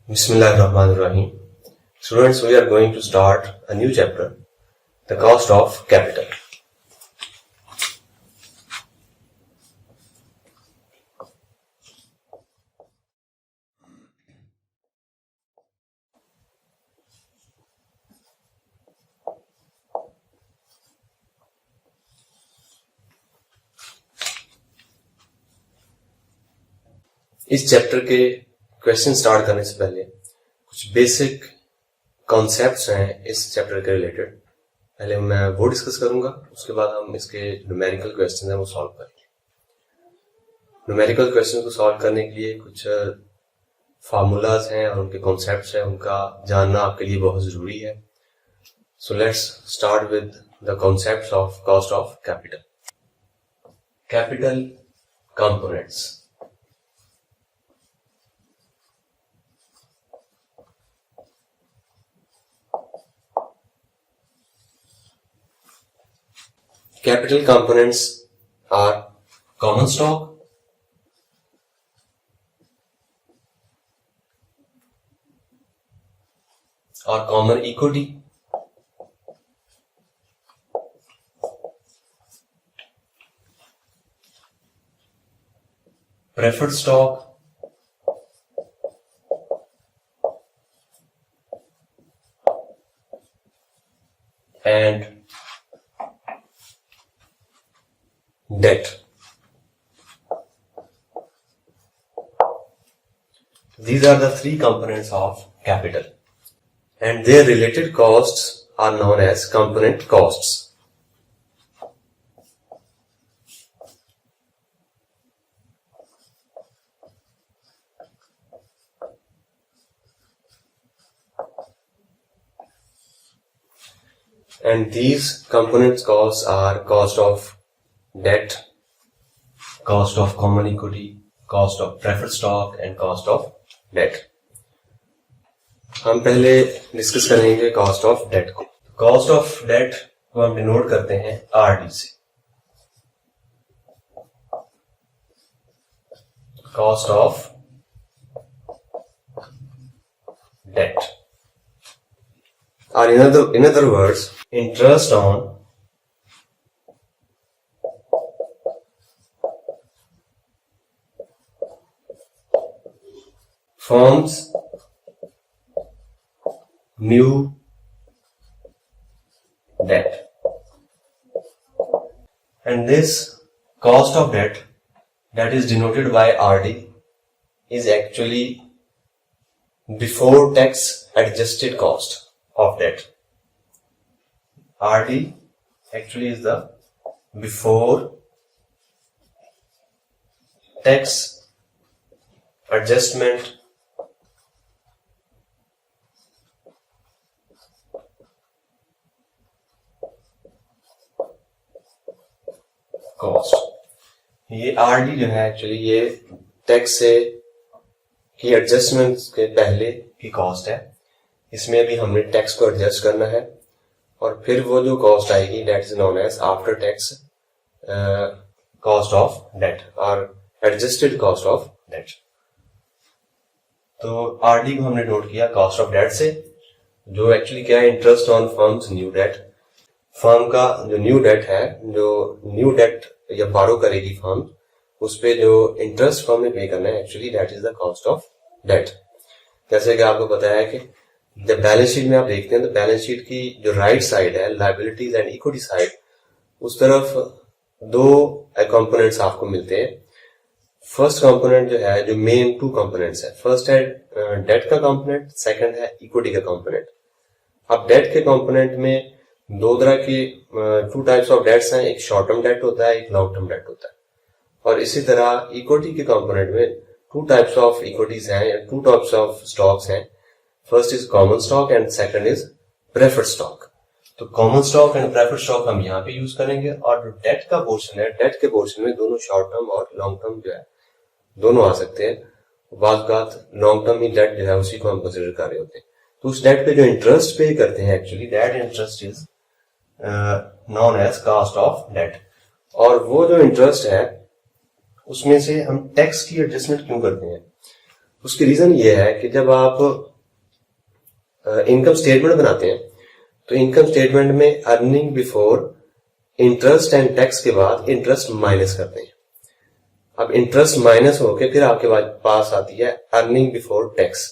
Bismillahirrahmanirrahim. Students, we are going to start a new chapter, the cost of capital. इस chapter के question start करने से पहले कुछ बेसिक कॉन्सेप्ट्स हैं इस चैप्टर के रिलेटेड। पहले मैं वो डिस्कस करूंगा, उसके बाद हम इसके न्यूमेरिकल क्वेश्चन हैं वो सॉल्व करेंगे। न्यूमेरिकल क्वेश्चन को सॉल्व करने के लिए कुछ फार्मूलाज हैं और उनके कॉन्सेप्ट्स हैं, उनका जानना आपके लिए बहुत जरूरी है। So let's start with the concepts of cost of capital. Capital components. Capital components are common stock, or common equity, preferred stock, and debt. These are the three components of capital, and their related costs are known as component costs. And these component costs are cost of debt, cost of common equity, cost of preferred stock and cost of debt. हम पहले discuss करेंगे cost of debt को। Cost of debt को हम denote करते हैं RD से। Cost of debt, or in other words, interest on firm's new debt. And this cost of debt that is denoted by RD is actually before tax adjusted cost of debt. RD actually is the before tax adjustment cost. ये RD जो है actually ये tax से की adjustment के पहले की cost है। इसमें भी हमने टैक्स को एडजस्ट करना है और फिर वो जो कॉस्ट आएगी that is known as after tax cost of debt और एडजस्टेड कॉस्ट ऑफ डेट। तो आरडी को हमने नोट किया कॉस्ट ऑफ डेट से, जो एक्चुअली क्या है, interest on firm's new debt. Firm का जो न्यू डेट है, जो न्यू डेट या बारो करेगी फर्म, उस पे जो इंटरेस्ट फर्म ने पे करना है actually that is the cost of debt. जैसे कि आपको पता है कि जब बैलेंस शीट में आप देखते हैं तो बैलेंस शीट की जो राइट साइड है, लायबिलिटीज एंड इक्विटी साइड, उस तरफ दो कंपोनेंट्स आपको मिलते हैं। फर्स्ट कंपोनेंट जो है, जो मेन टू कंपोनेंट्स है, फर्स्ट है डेट का कंपोनेंट, सेकंड है इक्विटी का कंपोनेंट। अब डेट के कंपोनेंट में दो तरह की टू टाइप्स ऑफ डेट्स हैं, एक शॉर्ट टर्म डेट होता है, एक लॉन्ग टर्म डेट होता है। और इसी तरह इक्विटी के कंपोनेंट में टू टाइप्स ऑफ इक्विटीज हैं या टू टाइप्स ऑफ स्टॉक्स हैं। First is common stock and second is preferred stock. तो common stock and preferred stock हम यहाँ पे यूज करेंगे, और जो डेट का पोर्शन है, डेट के पोर्शन में दोनों शॉर्ट टर्म और लॉन्ग टर्म जो है दोनों आ सकते हैं। बात लॉन्ग टर्म ही डेट जो है उसी को हम कंसिडर कर रहे होते हैं। तो उस डेट पे जो इंटरेस्ट पे करते हैं actually that interest is known as cost of debt. और वो जो इंटरेस्ट है उसमें से हम टैक्स की एडजस्टमेंट क्यों करते हैं, उसकी रीजन ये है कि जब आप इनकम स्टेटमेंट बनाते हैं तो इनकम स्टेटमेंट में earning before interest and tax के बाद इंटरेस्ट माइनस करते हैं। अब इंटरेस्ट माइनस होके फिर आपके पास आती है अर्निंग बिफोर टैक्स,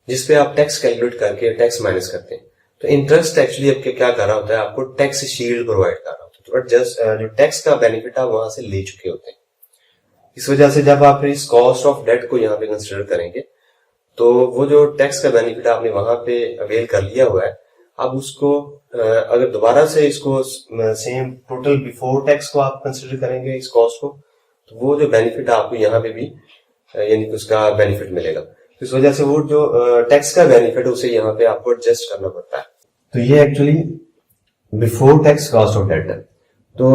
जिसपे आप टैक्स कैलकुलेट करके टैक्स माइनस करते हैं। तो इंटरेस्ट एक्चुअली आपके क्या कर रहा होता है, आपको टैक्स शील्ड प्रोवाइड कर रहा होता है, तो जस्ट जो टैक्स का बेनिफिट आप वहां से ले चुके होते हैं। इस वजह से जब आप इस कॉस्ट ऑफ डेट को यहाँ पे कंसिडर करेंगे तो वो जो टैक्स का बेनिफिट आपने वहां पे अवेल कर लिया हुआ है, आप उसको अगर दोबारा से इसको सेम टोटल बिफोर टैक्स को आप कंसिडर करेंगे इस कॉस्ट को, तो वो जो बेनिफिट आपको यहाँ पे भी यानी कि उसका बेनिफिट मिलेगा। इस वजह से वो जो टैक्स का बेनिफिट उसे यहाँ पे आपको एडजस्ट करना पड़ता है। तो ये actually before tax cost of debt है। तो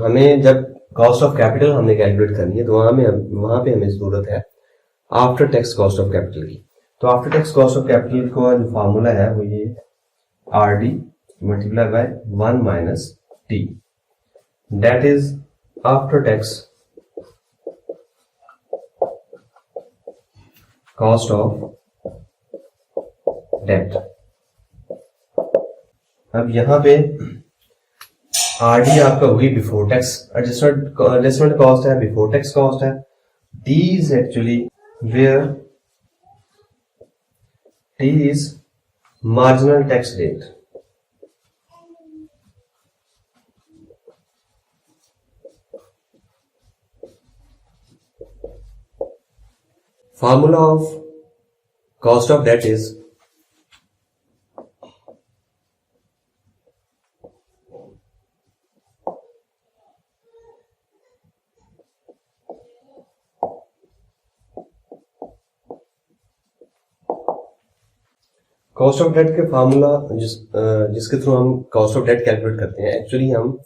हमें जब कॉस्ट ऑफ कैपिटल हमने कैलकुलेट करनी है तो वहां पे हमें जरूरत है after tax cost of capital की। तो after tax cost of capital का जो फार्मूला है वो ये RD multiply by 1 minus T, that is after tax cost of debt. अब यहां पे RD आपका वही बिफोर टैक्स एडजस्टमेंट कॉस्ट है, बिफोर टैक्स कॉस्ट है। T is actually where T is marginal tax rate. Formula of cost of debt is cost of debt के formula जिसके through हम कॉस्ट ऑफ डेट कैलकुलेट करते हैं, actually हम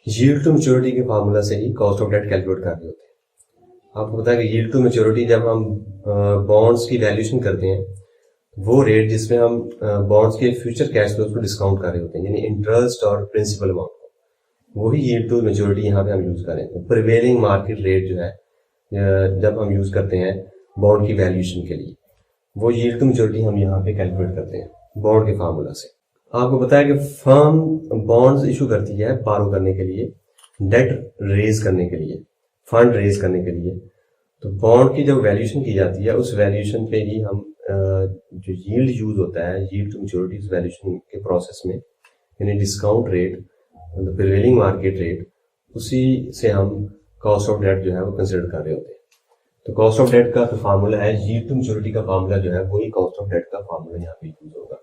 yield to maturity के formula से ही कॉस्ट ऑफ डेट कैलकुलेट कर रहे होते हैं। आपको पता है कि यील्ड टू मैच्योरिटी जब हम बॉन्ड्स की वैल्यूएशन करते हैं, वो रेट जिसमें हम बॉन्ड्स के फ्यूचर कैश फ्लोज को डिस्काउंट कर रहे होते हैं, यानी इंटरेस्ट और प्रिंसिपल अमाउंट को, वही यील्ड टू मैच्योरिटी यहाँ पे हम यूज करें। प्रिवेलिंग मार्केट रेट जो है जब हम यूज करते हैं बॉन्ड की वैल्यूएशन के लिए, वो यील्ड टू मैच्योरिटी हम यहाँ पे कैलकुलेट करते हैं बॉन्ड के फार्मूला से। आपको पता है कि फर्म बॉन्ड्स इशू करती है बारो करने के लिए, डेट रेज करने के लिए, फंड रेज करने के लिए। तो बॉन्ड की जब वैल्यूएशन की जाती है उस वैल्यूएशन पे ही हम जो यील्ड यूज होता है यील्ड टू मैच्योरिटी वैल्यूएशन के प्रोसेस में, यानी discount rate, prevailing market rate, उसी से हम कॉस्ट ऑफ डेट जो है वो कंसिडर कर रहे होते हैं। तो कॉस्ट ऑफ डेट का जो फार्मूला है, यील्ड टू मैच्योरिटी का फार्मूला जो है वही कॉस्ट ऑफ डेट का फार्मूला यहाँ पे यूज होगा।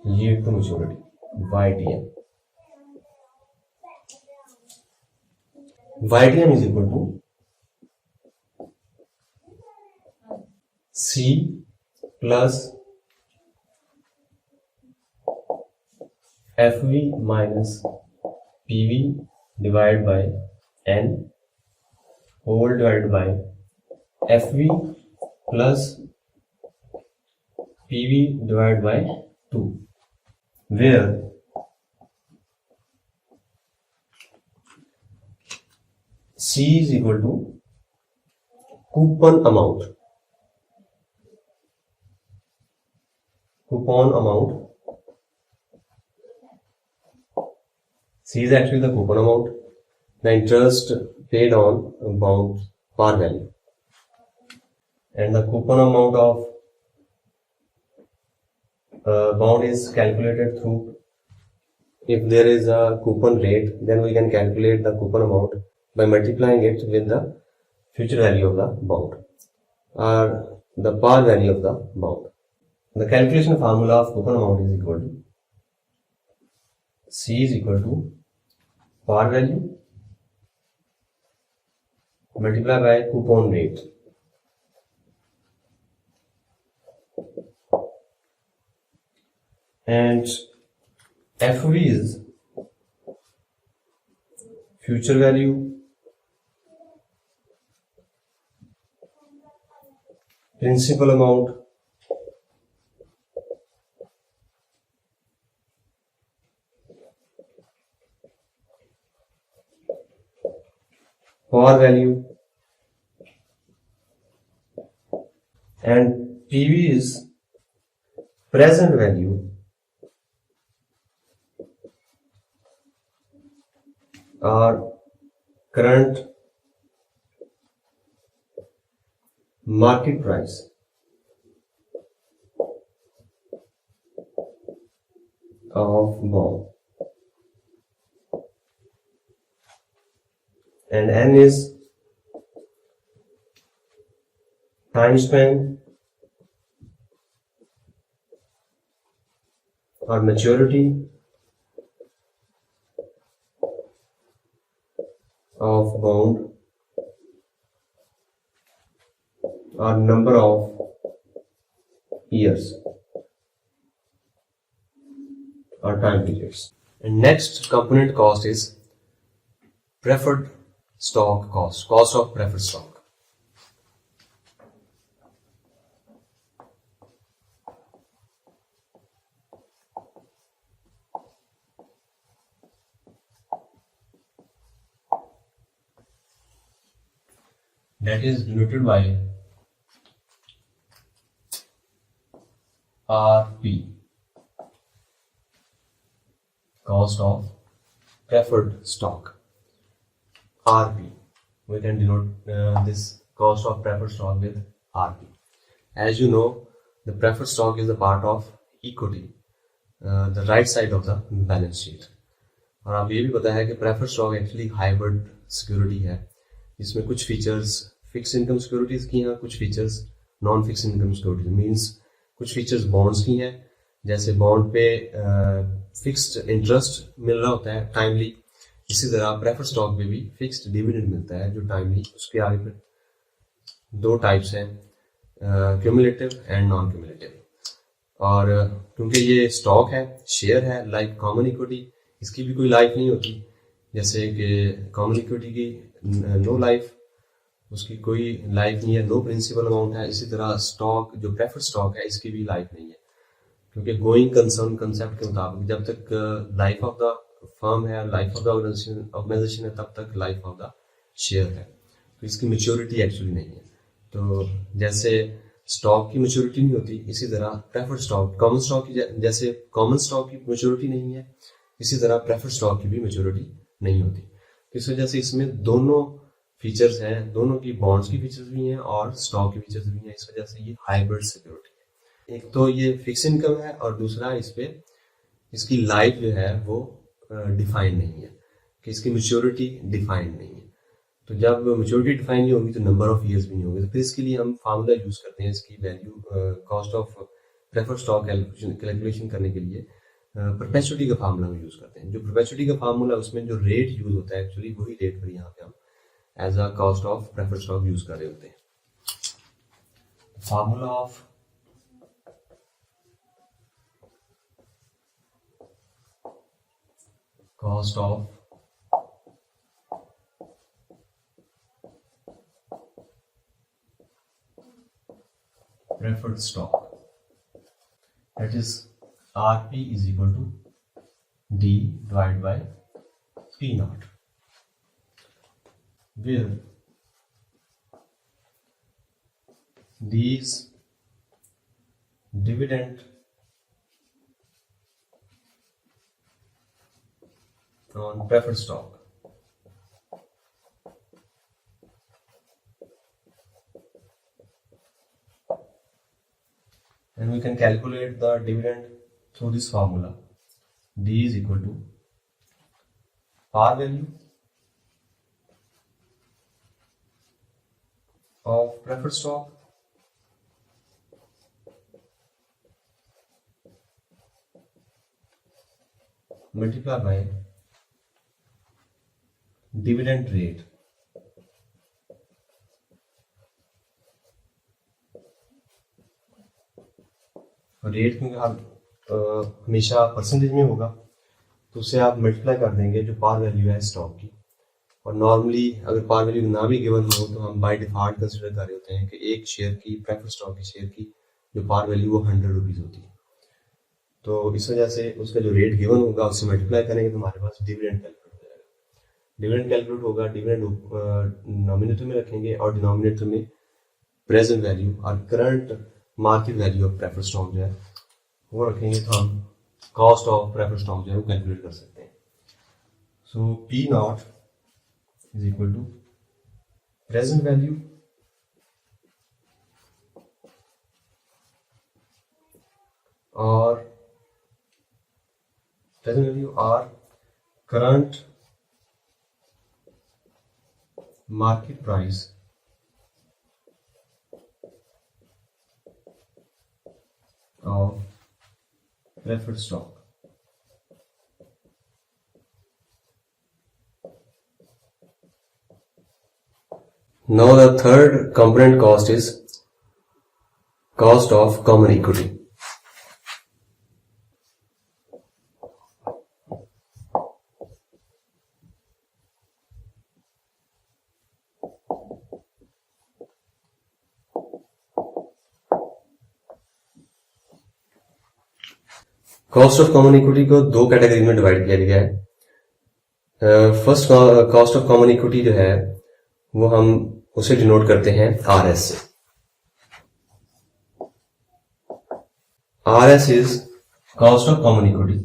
Yield to maturity YTM, YTM is equal to C plus FV minus PV divide by N whole divide by FV plus PV divide by 2, where C is equal to coupon amount. Coupon amount. C is actually the coupon amount, the interest paid on bond par value, and the coupon amount of bond is calculated through, if there is a coupon rate, then we can calculate the coupon amount by multiplying it with the future value of the bond or the par value of the bond. The calculation formula of coupon amount is equal to C is equal to par value multiplied by coupon rate. And FV is future value principal amount par value, and PV is present value or current market price of bond, and N is time span or maturity of bond or number of years or time periods. And next component cost is preferred stock cost, cost of preferred stock. That is denoted by RP, cost of preferred stock. RP, we can denote this cost of preferred stock with RP. As you know, the preferred stock is a part of equity, the right side of the balance sheet. और आप ये भी पता है कि preferred stock actually hybrid security है, जिसमें कुछ फीचर्स फिक्स इनकम सिक्योरिटीज की हैं, कुछ features non fix income securities, means कुछ फीचर्स बॉन्ड्स की हैं, जैसे बॉन्ड पे फिक्स्ड इंटरेस्ट मिल रहा होता है टाइमली, इसी तरह प्रेफर्ड स्टॉक पे भी फिक्स्ड डिविडेंड मिलता है जो टाइमली। उसके आगे फिर दो टाइप्स हैं, क्यूमुलेटिव एंड नॉन क्यूमुलेटिव। और क्योंकि ये स्टॉक है, शेयर है, लाइक कॉमन इक्विटी, इसकी भी कोई लाइफ नहीं होती, जैसे कि कॉमन इक्विटी की नो लाइफ, उसकी कोई लाइफ नहीं है, नो प्रिंसिपल अमाउंट है। इसी तरह स्टॉक जो प्रेफर्ड स्टॉक है इसकी भी लाइफ नहीं है, क्योंकि गोइंग कंसर्न कंसेप्ट के मुताबिक जब तक लाइफ ऑफ द फर्म है, लाइफ ऑफ द ऑर्गेनाइजेशन है, तब तक लाइफ ऑफ द शेयर है, तो इसकी मेच्योरिटी एक्चुअली नहीं है। तो जैसे स्टॉक की मेच्योरिटी नहीं होती, इसी तरह प्रेफर्ड स्टॉक, कॉमन स्टॉक की जैसे कॉमन स्टॉक की मेच्योरिटी नहीं है, इसी तरह प्रेफर्ड स्टॉक की भी मेच्योरिटी नहीं होती। तो इस वजह से इसमें दोनों फीचर्स हैं, दोनों की बॉन्ड्स की फीचर्स भी हैं और स्टॉक की फीचर्स भी हैं, इस वजह से ये हाइब्रिड सिक्योरिटी है। एक तो ये फिक्स इनकम है और दूसरा इस पे इसकी लाइफ जो है वो डिफाइंड नहीं है, कि इसकी मेच्योरिटी डिफाइंड नहीं है। तो जब मेच्योरिटी डिफाइन नहीं होगी तो नंबर ऑफ ईयर्स भी नहीं होंगे। तो फिर इसके लिए हम फार्मूला यूज करते हैं, इसकी value cost of preferred stock calculation करने के लिए परपेचुइटी का फार्मूला हम यूज करते हैं। जो परपेचुइटी का फार्मूला, उसमें जो रेट यूज होता है एक्चुअली वही रेट पर यहाँ पे हम as a cost of preferred stock use कर रहे होते हैं। Formula of cost of preferred stock, that is RP is equal to D divided by P naught, where D is dividend on preferred stock, and we can calculate the dividend through this formula. D is equal to par value of preferred stock multiplied by dividend rate rate, क्योंकि आप हमेशा percentage में होगा तो उसे आप multiply कर देंगे जो पार वैल्यू है स्टॉक की। और नॉर्मली अगर पार वैल्यू ना भी गिवन हो तो हम बाय डिफॉल्ट कंसिडर कर रहे होते हैं कि एक शेयर की, प्रेफर्ड स्टॉक के शेयर की जो पार वैल्यू वो 100 रुपीज होती है। तो इस वजह से उसका जो रेट गिवन होगा उससे मल्टीप्लाई करेंगे तो हमारे पास डिविडेंड कैलकुलेट हो जाएगा। डिविडेंड कैलकुलेट होगा, डिविडेंड नॉमिनेटर में रखेंगे और डिनोमिनेटर में प्रेजेंट वैल्यू और current market value of preferred stock जो है वो रखेंगे, तो हम कॉस्ट ऑफ प्रेफर्ड स्टॉक जो है वो कैलकुलेट कर सकते हैं। So P not is equal to present value और प्रेजेंट वैल्यू और current market price of preferred stock. Now the third component cost is cost of common equity. Cost of common equity को दो category में divide किया गया है। First cost of common equity जो है वो हम उसे डिनोट करते हैं RS से। RS is cost of common equity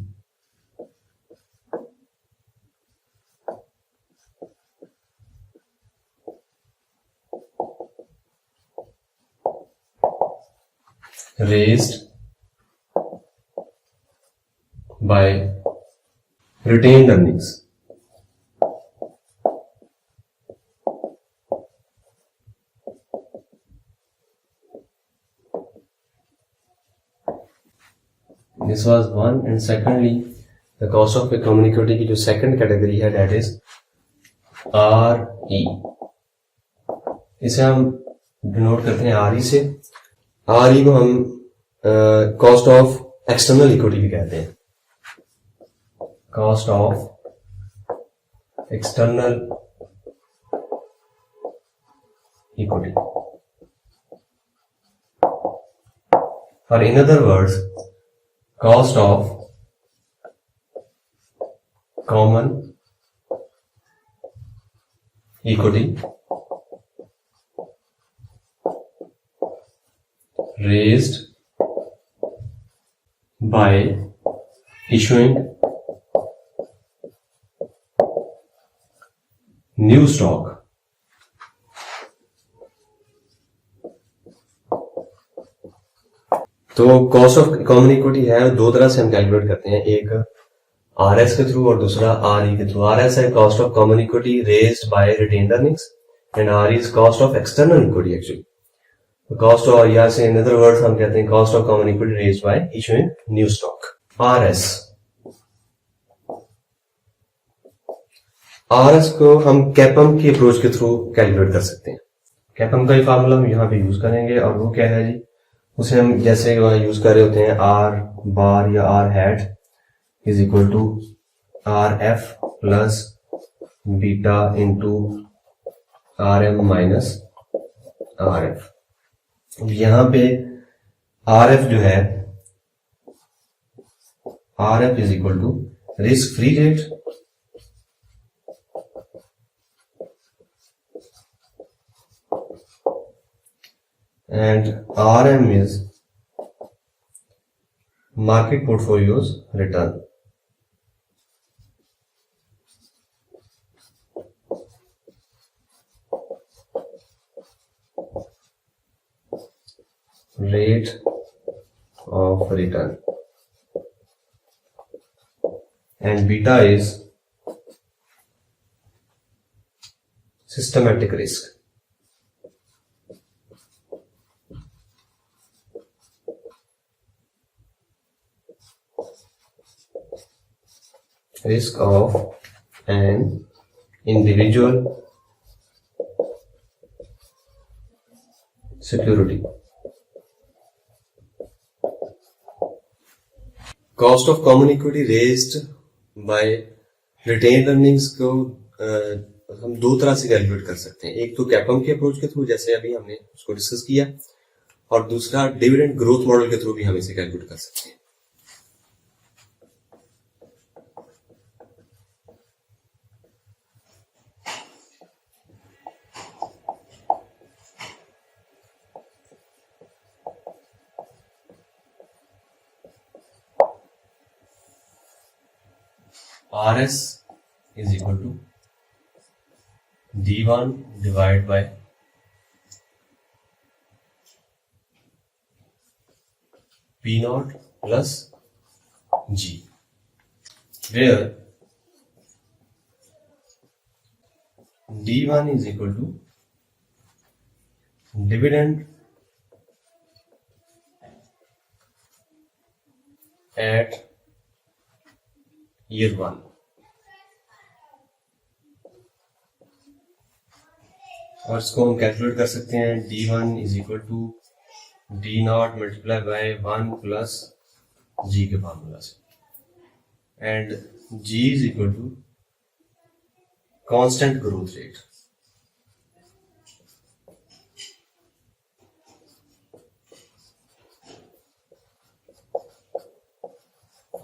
raised by retained earnings. This was one, and secondly, the cost of a common equity की जो second category है that is RE. इसे हम डिनोट करते हैं RE से। RE को हम कॉस्ट ऑफ एक्सटर्नल इक्विटी भी कहते हैं। Cost of external equity, or in other words, cost of common equity raised by issuing new stock. तो कॉस्ट ऑफ कॉमन इक्विटी है दो तरह से हम कैलकुलेट करते हैं, एक RS के थ्रू और दूसरा RE के थ्रू। RS है cost of common equity raised bye retained earnings and RE is cost of external equity actually. Cost और या से इन अदर वर्ड्स हम कहते हैं cost of common equity raised bye issuing new stock. RS को हम कैपम की अप्रोच के थ्रू कैलकुलेट कर सकते हैं। कैपम का ही फार्मूला हम यहाँ पे यूज करेंगे और वो क्या है जी, उसे हम जैसे यूज कर रहे होते हैं R बार या R hat is equal to RF plus beta into RM minus RF। अब यहाँ पे RF जो है, RF is equal to risk free rate and RM is market portfolio's return. Rate of return, and beta is systematic risk. Risk of an individual security. Cost of common equity raised by retained earnings को हम दो तरह से calculate कर सकते हैं, एक तो कैपम के अप्रोच के थ्रू जैसे अभी हमने उसको डिस्कस किया, और दूसरा डिविडेंड ग्रोथ मॉडल के थ्रू भी हम इसे कैलकुलेट कर सकते हैं। RS is equal to D1 divided by P0 plus G, where D1 is equal to dividend at year 1, और इसको हम कैलकुलेट कर सकते हैं D1 is equal to D0 multiply by 1 plus G के फार्मूला से, and G is equal to constant growth rate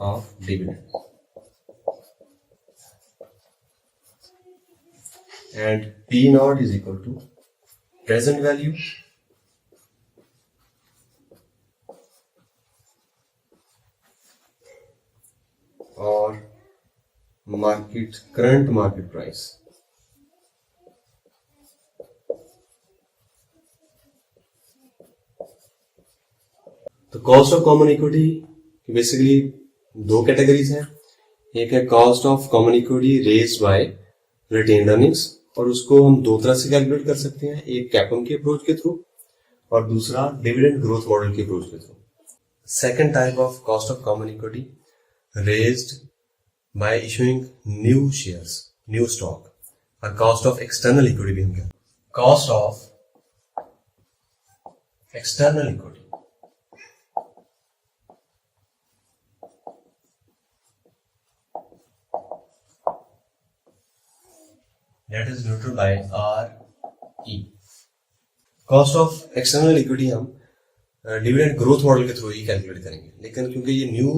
of dividend, and P0 is equal to present value or current market price. तो cost of common equity basically दो categories हैं, एक है cost of common equity raised bye retained earnings, और उसको हम दो तरह से कैलकुलेट कर सकते हैं, एक कैपम के अप्रोच के थ्रू और दूसरा डिविडेंड ग्रोथ मॉडल के अप्रोच के through. Second type of cost of common equity raised bye issuing new shares, new stock, और कॉस्ट ऑफ एक्सटर्नल इक्विटी भी हम कहते हैं. Cost of external equity that is denoted by RE. Cost of external equity हम dividend growth model के through ही calculate करेंगे, लेकिन क्योंकि ये न्यू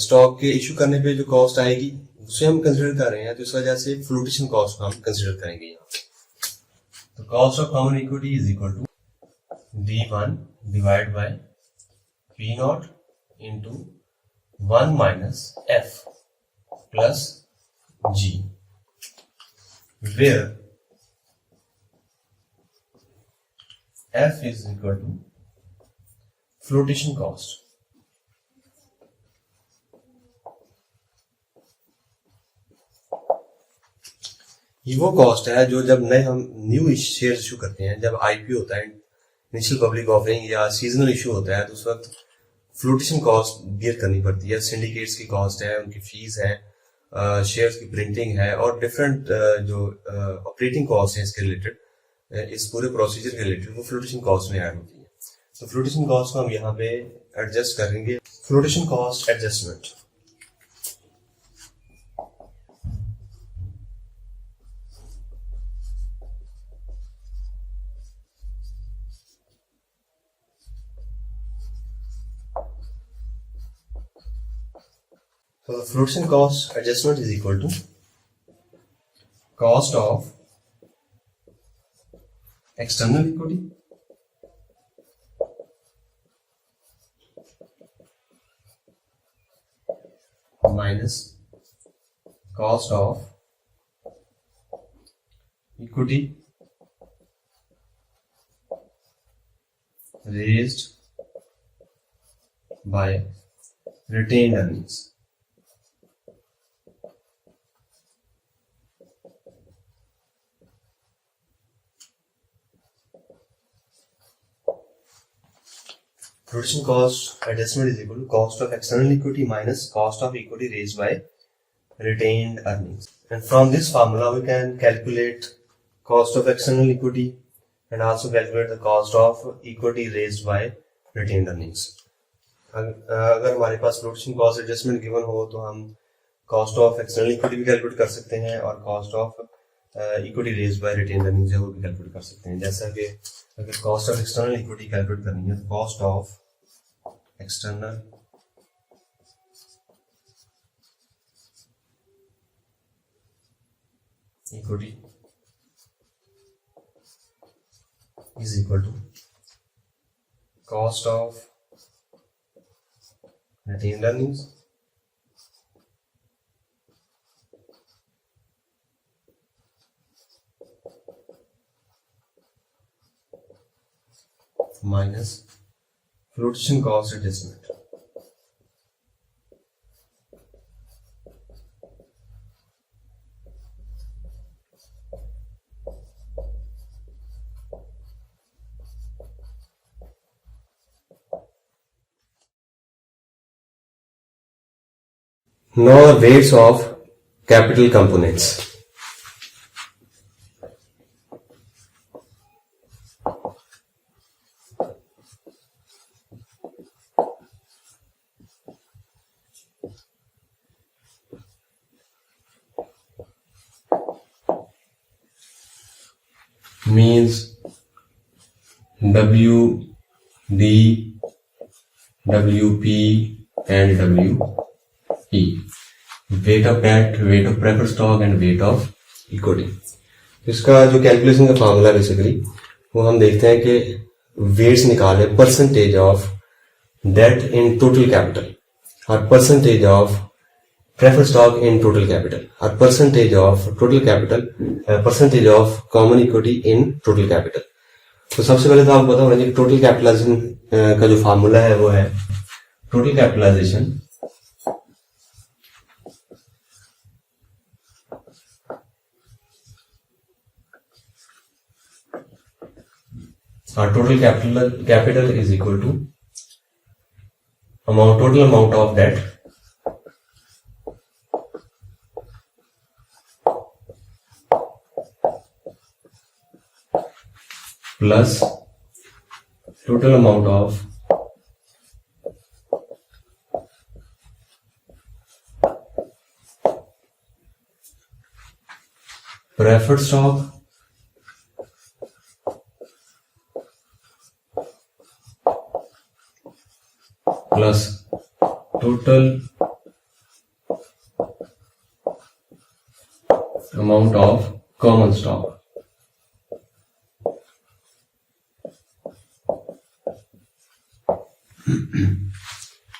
स्टॉक के इशू करने पे जो कॉस्ट आएगी उसे हम कंसिडर कर रहे हैं, तो इस वजह से फ्लोटेशन कॉस्ट को हम कंसिडर करेंगे यहाँ. तो cost of common equity is equal to D1 divide by P0 into 1 minus F plus G, where F is equal to flotation cost. ये वो कॉस्ट है जो जब नए हम न्यू शेयर इशू करते हैं, जब आईपीओ होता है, इनिशियल पब्लिक ऑफरिंग या सीजनल इशू होता है, तो उस वक्त फ्लोटेशन कॉस्ट बियर करनी पड़ती है. सिंडिकेट्स की कॉस्ट है, उनकी फीस है, शेयर्स की प्रिंटिंग है, और डिफरेंट जो ऑपरेटिंग कॉस्ट है इसके रिलेटेड, इस पूरे प्रोसीजर के रिलेटेड, वो फ्लोटेशन कॉस्ट में ऐड होती है. तो फ्लोटेशन कॉस्ट को हम यहाँ पे एडजस्ट करेंगे. Flotation cost adjustment. So the flotation cost adjustment is equal to cost of external equity minus cost of equity raised by retained earnings. Flotation cost adjustment is equal to cost of external equity minus cost of equity raised by retained earnings. And from this formula we can calculate cost of external equity and also calculate the cost of equity raised by retained earnings. अगर हमारे पास flotation cost adjustment given हो तो हम cost of external equity भी calculate कर सकते हैं और cost of equity raised bye retained earnings है वो भी कैलकुलेट कर सकते हैं. जैसा कि अगर cost of external equity calculate करनी है तो cost of external equity is equal to cost of retained earnings minus flotation cost adjustment. Now the weights of capital components. Means W, D, WP and WE. Weight of debt, weight of preferred stock and weight of equity. इसका जो calculation का formula basically वो हम देखते हैं कि weights निकाले percentage of debt in total capital और percentage of preferred stock in total capital or percentage of total capital percentage of common equity in total capital। तो सबसे पहले तो आपको पता होना चाहिए कि टोटल कैपिटलाइजेशन का जो फार्मूला है वो है टोटल कैपिटलाइजेशन और total capital is equal to total amount of debt plus total amount of preferred stock plus total amount of common stock।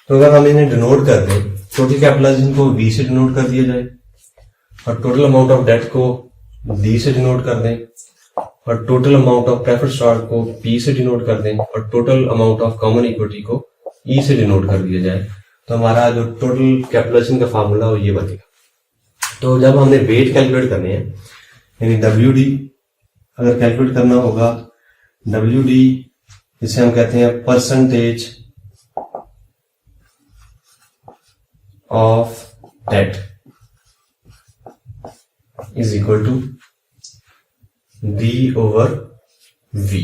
तो अगर हम इन्हें डिनोट कर दें टोटल कैपिटलाइजेशन को V से डिनोट कर दिया जाए और टोटल अमाउंट ऑफ डेट को D से डिनोट कर दें और total amount of preferred stock को P से डिनोट कर दें और total amount of common equity को E से डिनोट कर दिया जाए तो हमारा जो टोटल कैपिटलाइजेशन का फार्मूला वो ये बनेगा। तो जब हमने वेट कैलकुलेट करने हैं यानी WD अगर कैलकुलेट करना होगा WD जिसे हम कहते हैं percentage of debt is equal to D over V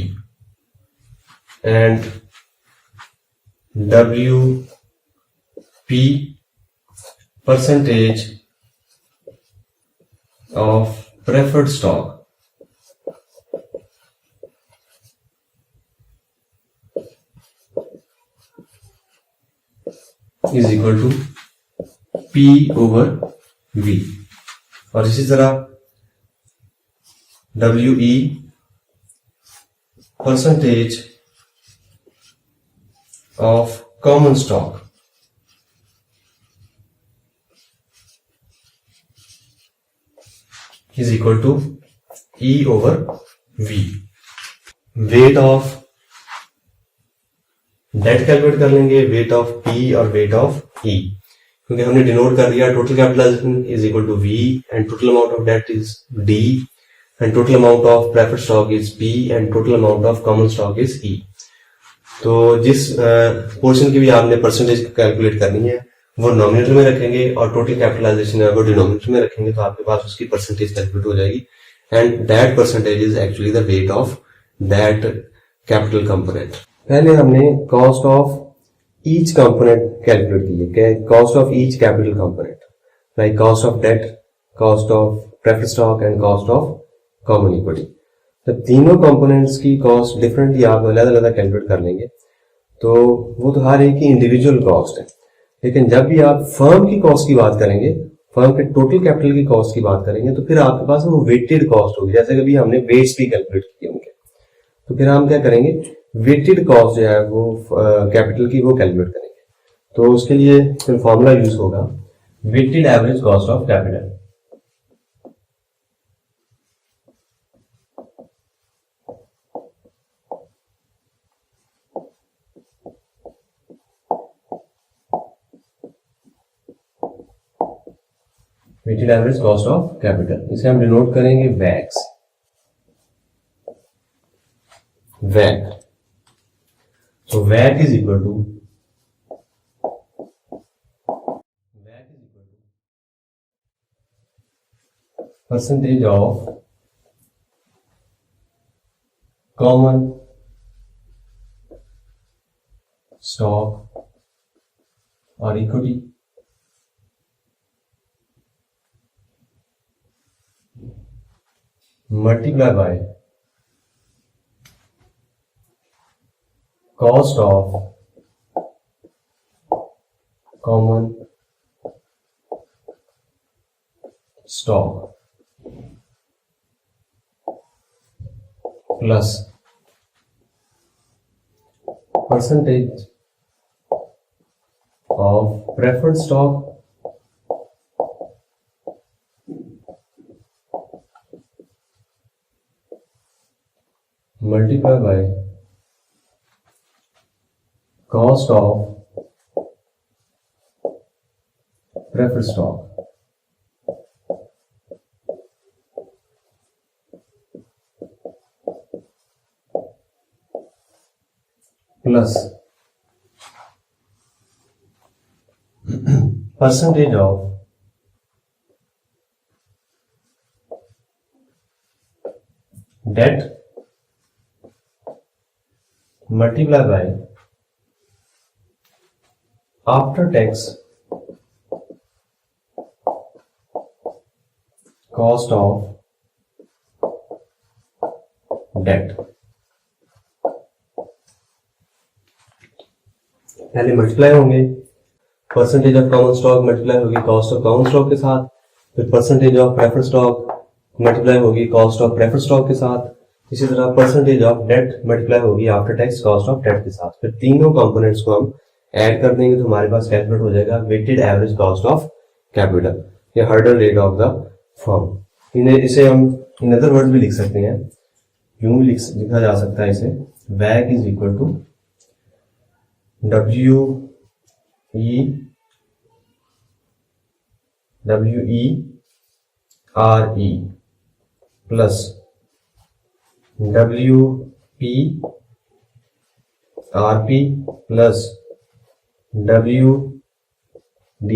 and WP percentage of preferred stock is equal to P over V और इसी तरह WE percentage of common stock is equal to E over V। Weight of debt calculate कर लेंगे weight of P और weight of E क्योंकि हमने denote कर दिया total capitalisation is equal to V and total amount of debt is D and total amount of preferred stock is P and total amount of common stock is E। तो जिस portion की भी आपने percentage calculate करनी है वो nominator में रखेंगे और टोटल कैपिटलाइजेशन है वो डिनोमिनेटर में रखेंगे तो आपके पास उसकी परसेंटेज कैलकुलेट हो जाएगी and that percentage is actually the weight of that capital component. पहले हमने cost of each component calculate की है cost of each capital component like cost of debt cost of preferred stock and cost of common equity. जब तीनों components की cost differently आप अलग अलग कैलकुलेट कर लेंगे तो वो तो हर एक की इंडिविजुअल कॉस्ट है लेकिन जब भी आप फर्म की कॉस्ट की बात करेंगे फर्म के टोटल कैपिटल की कॉस्ट की बात करेंगे तो फिर आपके पास वो वेटेड कॉस्ट होगी जैसे कभी हमने वेट्स भी कैलकुलेट किए होंगे तो फिर हम क्या करेंगे वेटेड कॉस्ट जो है वो कैपिटल की वो कैलकुलेट करेंगे तो उसके लिए फिर फॉर्मूला यूज होगा weighted average cost of capital. Weighted average cost of capital, इसे हम डिनोट करेंगे वैक्स, वैक। सो वैक is equal to percentage of common stock और equity multiply by cost of common stock plus percentage of preferred stock multiply by cost of preferred stock plus percentage of debt multiply by after tax cost of debt। पहले multiply होंगे, percentage of common stock multiply होगी cost of common stock के साथ, फिर percentage of preferred stock multiply होगी cost of preferred stock के साथ, इसी तरह परसेंटेज ऑफ डेट मल्टीप्लाई होगी after tax cost of debt के साथ। फिर तीनों कंपोनेंट्स को हम ऐड कर देंगे तो हमारे पास कैलकुलेट हो जाएगा weighted average cost of capital या hurdle rate of the firm. इसे हम इन अदर वर्ड भी लिख सकते हैं, यूं भी लिखा जा सकता है इसे, वैक is equal to WERE plus WPRP plus WDRD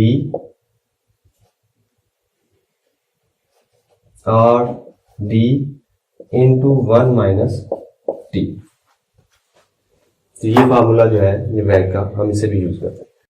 into 1 minus T. तो ये फार्मूला जो है ये वैक का, हम इसे भी यूज करते हैं।